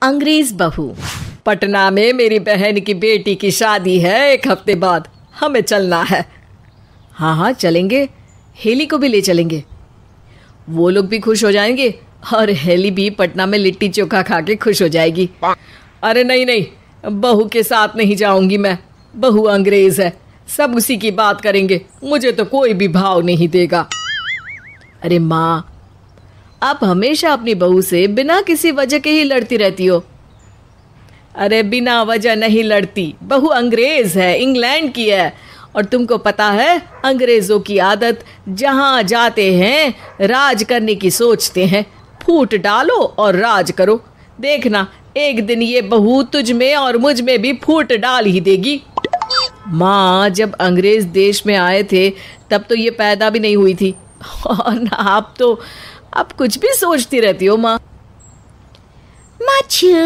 अंग्रेज बहू। पटना में मेरी बहन की बेटी की शादी है 1 हफ्ते बाद, हमें चलना है। हाँ हाँ चलेंगे, हेली को भी ले चलेंगे, वो लोग भी खुश हो जाएंगे और हेली भी पटना में लिट्टी चोखा खा के खुश हो जाएगी। अरे नहीं नहीं, बहू के साथ नहीं जाऊंगी मैं, बहू अंग्रेज है, सब उसी की बात करेंगे, मुझे तो कोई भी भाव नहीं देगा। अरे माँ, आप हमेशा अपनी बहू से बिना किसी वजह के ही लड़ती रहती हो। अरे बिना वजह नहीं लड़ती, बहू अंग्रेज है, इंग्लैंड की है, और तुमको पता है अंग्रेजों की आदत, जहाँ जाते हैं राज करने की सोचते हैं, फूट डालो और राज करो। देखना एक दिन ये बहू तुझ में और मुझ में भी फूट डाल ही देगी। माँ, जब अंग्रेज देश में आए थे तब तो ये पैदा भी नहीं हुई थी, और ना आप तो आप कुछ भी सोचती रहती हो माँ। माचू।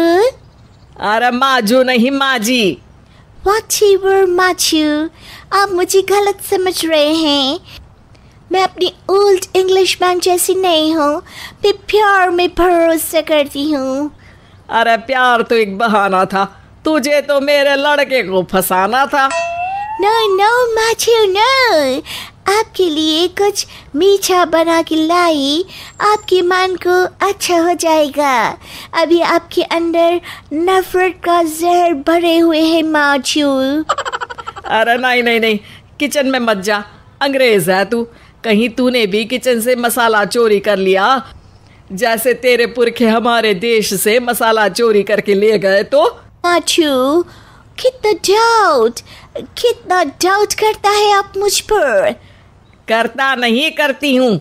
अरे माजू नहीं माजी। Whatever माचू, आप मुझे गलत समझ रहे हैं। मैं अपनी ओल्ड इंग्लिश मैन जैसी नहीं हूँ, मैं प्यार में भरोसा करती हूँ। अरे प्यार तो एक बहाना था, तुझे तो मेरे लड़के को फंसाना था। नो नो माचू नो, आपके लिए कुछ मीठा बना के लाई, आपके मन को अच्छा हो जाएगा। अभी आपके अंदर नफरत का जहर भरे हुए हैं माचू। अरे नहीं नहीं नहीं, किचन में मत जा, अंग्रेज है तू, कहीं तूने भी किचन से मसाला चोरी कर लिया, जैसे तेरे पुरखे हमारे देश से मसाला चोरी करके ले गए तो। माचू, कितना डाउट करता है आप मुझ पर। करता नहीं, करती हूँ,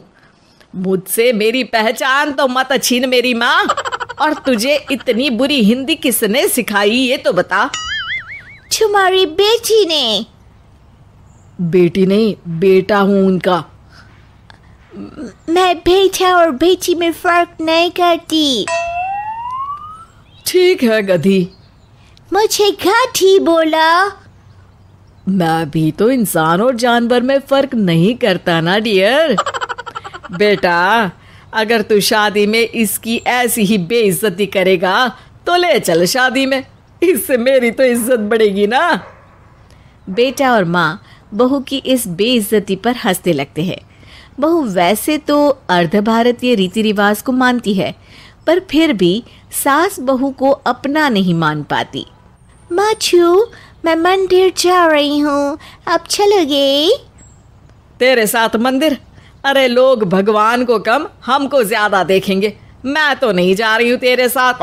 मुझसे मेरी पहचान तो मत छीन मेरी माँ। और तुझे इतनी बुरी हिंदी किसने सिखाई ये तो बता। तुम्हारी बेटी ने। बेटी नहीं, बेटा हूँ उनका। मैं बेटा और बेटी में फर्क नहीं करती। ठीक है गधी। मुझे गधी बोला। मैं भी तो इंसान और जानवर में फर्क नहीं करता ना डियर। बेटा, अगर तू शादी में इसकी ऐसी ही बेइज्जती करेगा तो ले चल शादी में, इससे मेरी तो इज्जत बढ़ेगी ना। बेटा और माँ बहू की इस बेइज्जती पर हंसने लगते हैं। बहू वैसे तो अर्ध भारतीय रीति रिवाज को मानती है, पर फिर भी सास बहू को अपना नहीं मान पाती। माचू, मैं मंदिर जा रही हूँ, आप चलोगे? तेरे साथ मंदिर? अरे लोग भगवान को कम हमको ज्यादा देखेंगे, मैं तो नहीं जा रही हूँ तेरे साथ।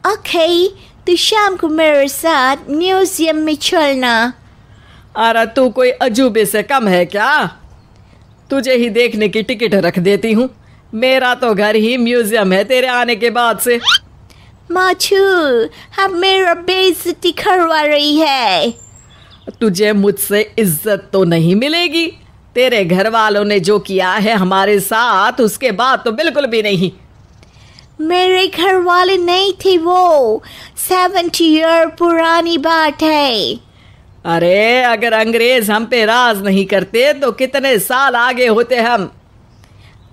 ओके, तो शाम को मेरे साथ म्यूजियम में चलना। अरे तू कोई अजूबे से कम है क्या? तुझे ही देखने की टिकट रख देती हूँ, मेरा तो घर ही म्यूजियम है तेरे आने के बाद से। माचू, अब मेरा बेइज्जती करवा रही है। तुझे मुझसे इज्जत तो नहीं मिलेगी, तेरे घर वालों ने जो किया है हमारे साथ उसके बाद तो बिल्कुल भी नहीं। मेरे घर वाले नहीं थे वो, 70 ईयर पुरानी बात है। अरे अगर अंग्रेज हम पे राज नहीं करते तो कितने साल आगे होते हम।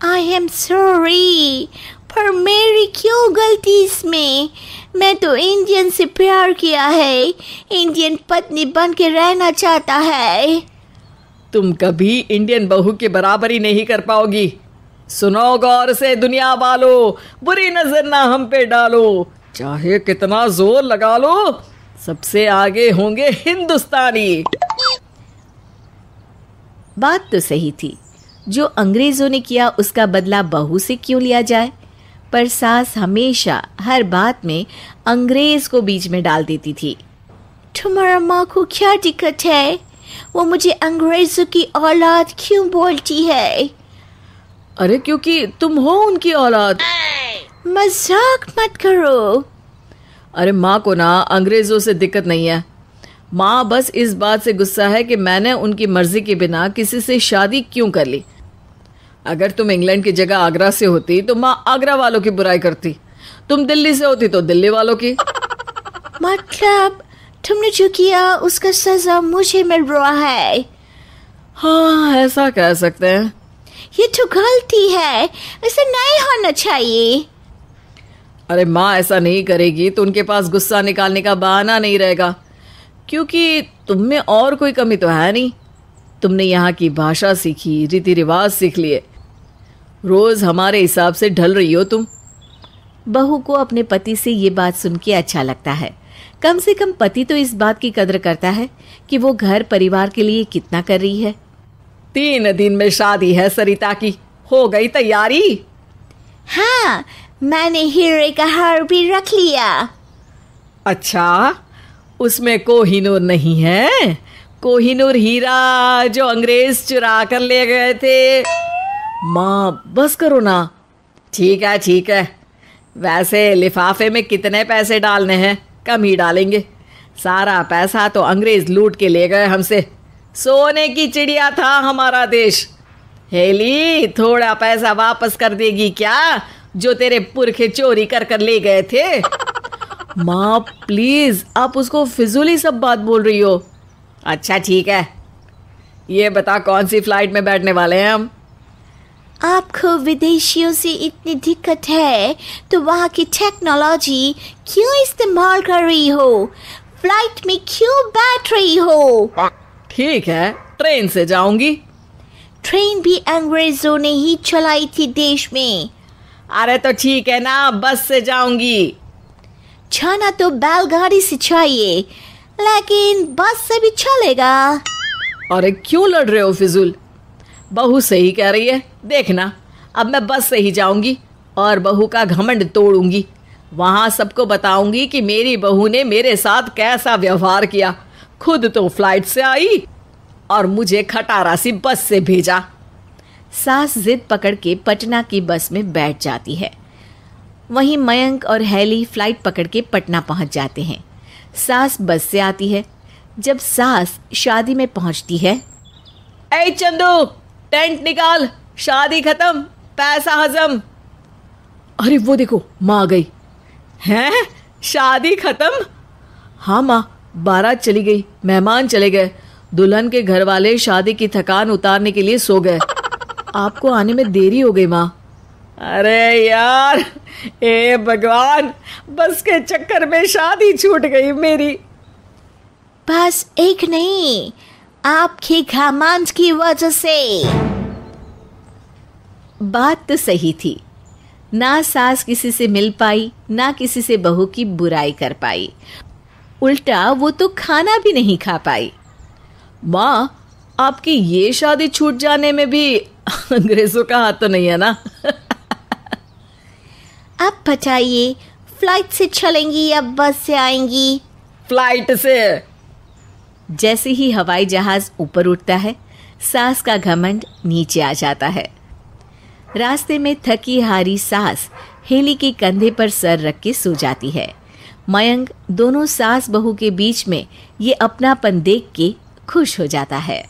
आई एम सॉरी, पर मेरी क्यों गलती इसमें? मैं तो इंडियन से प्यार किया है, इंडियन पत्नी बन के रहना चाहता है। तुम कभी इंडियन बहू की बराबरी नहीं कर पाओगी। सुनो गौर से दुनिया वालों, बुरी नजर ना हम पे डालो, चाहे कितना जोर लगा लो, सबसे आगे होंगे हिंदुस्तानी। बात तो सही थी, जो अंग्रेजों ने किया उसका बदला बहू से क्यों लिया जाए? पर सास हमेशा हर बात में अंग्रेज को बीच में डाल देती थी। तुम्हारा माँ को क्या दिक्कत है? वो मुझे अंग्रेजों की औलाद क्यों बोलती है? अरे क्योंकि तुम हो उनकी औलाद। मजाक मत करो। अरे माँ को ना अंग्रेजों से दिक्कत नहीं है, माँ बस इस बात से गुस्सा है कि मैंने उनकी मर्जी के बिना किसी से शादी क्यों कर ली। अगर तुम इंग्लैंड की जगह आगरा से होती तो माँ आगरा वालों की बुराई करती, तुम दिल्ली से होती तो दिल्ली वालों की। मतलब तुमने जो किया उसका सजा मुझे मिल रहा है। हाँ, ऐसा कह सकते हैं। ये तो गलती है, ऐसा नहीं होना चाहिए। अरे माँ ऐसा नहीं करेगी तो उनके पास गुस्सा निकालने का बहाना नहीं रहेगा, क्योंकि तुम में और कोई कमी तो है नहीं। तुमने यहाँ की भाषा सीखी, रीति रिवाज सीख लिए, रोज हमारे हिसाब से ढल रही हो तुम। बहू को अपने पति से ये बात सुन के अच्छा लगता है। कम से कम पति तो इस बात की कदर करता है कि वो घर परिवार के लिए कितना कर रही है। 3 दिन में शादी है सरिता की, हो गई तैयारी? हाँ, मैंने हीरे का हार भी रख लिया। अच्छा, उसमें कोहिनूर नहीं है? कोहिनूर हीरा जो अंग्रेज चुरा कर ले गए थे। माँ बस करो ना। ठीक है ठीक है, वैसे लिफाफे में कितने पैसे डालने हैं? कम ही डालेंगे, सारा पैसा तो अंग्रेज लूट के ले गए हमसे। सोने की चिड़िया था हमारा देश। हेली, थोड़ा पैसा वापस कर देगी क्या जो तेरे पुरखे चोरी कर कर ले गए थे? माँ प्लीज, आप उसको फिजूली सब बात बोल रही हो। अच्छा ठीक है, ये बता कौन सी फ्लाइट में बैठने वाले हैं हम? आपको विदेशियों से इतनी दिक्कत है तो वहाँ की टेक्नोलॉजी क्यों इस्तेमाल कर रही हो? फ्लाइट में क्यों बैठ रही हो? ठीक है, ट्रेन से जाऊंगी। ट्रेन भी अंग्रेजों ने ही चलाई थी देश में। अरे तो ठीक है ना, बस से जाऊंगी। जाना तो बैलगाड़ी से चाहिए, लेकिन बस से भी चलेगा। अरे क्यों लड़ रहे हो फिजूल? बहू सही कह रही है, देखना अब मैं बस से ही जाऊंगी और बहू का घमंड तोड़ूंगी। वहाँ सबको बताऊंगी कि मेरी बहू ने मेरे साथ कैसा व्यवहार किया। खुद तो फ्लाइट से आई और मुझे खटारा सी बस से भेजा। सास जिद पकड़ के पटना की बस में बैठ जाती है। वहीं मयंक और हैली फ्लाइट पकड़ के पटना पहुंच जाते हैं। सास बस से आती है। जब सास शादी में पहुंचती है, ऐ चंदू, टेंट निकाल, शादी खत्म, पैसा हजम। अरे वो देखो, माँ आ गई। हैं, शादी खत्म? हाँ माँ, 12 चली गई, मेहमान चले गए, दुल्हन के घर वाले शादी की थकान उतारने के लिए सो गए। आपको आने में देरी हो गई माँ। अरे यार, ए भगवान, बस के चक्कर में शादी छूट गई मेरी। बस एक नहीं, आपके घमंड की वजह से। बात तो सही थी। ना सास किसी से मिल पाई, ना किसी से बहू की बुराई कर पाई। उल्टा वो तो खाना भी नहीं खा पाई। माँ, आपकी ये शादी छूट जाने में भी अंग्रेजों का हाथ तो नहीं है ना? अब बताइए, फ्लाइट से चलेंगी या बस से आएंगी? फ्लाइट से। जैसे ही हवाई जहाज ऊपर उठता है, सास का घमंड नीचे आ जाता है। रास्ते में थकी हारी सास हेली के कंधे पर सर रख के सो जाती है। मयंक दोनों सास बहू के बीच में ये अपनापन देख के खुश हो जाता है।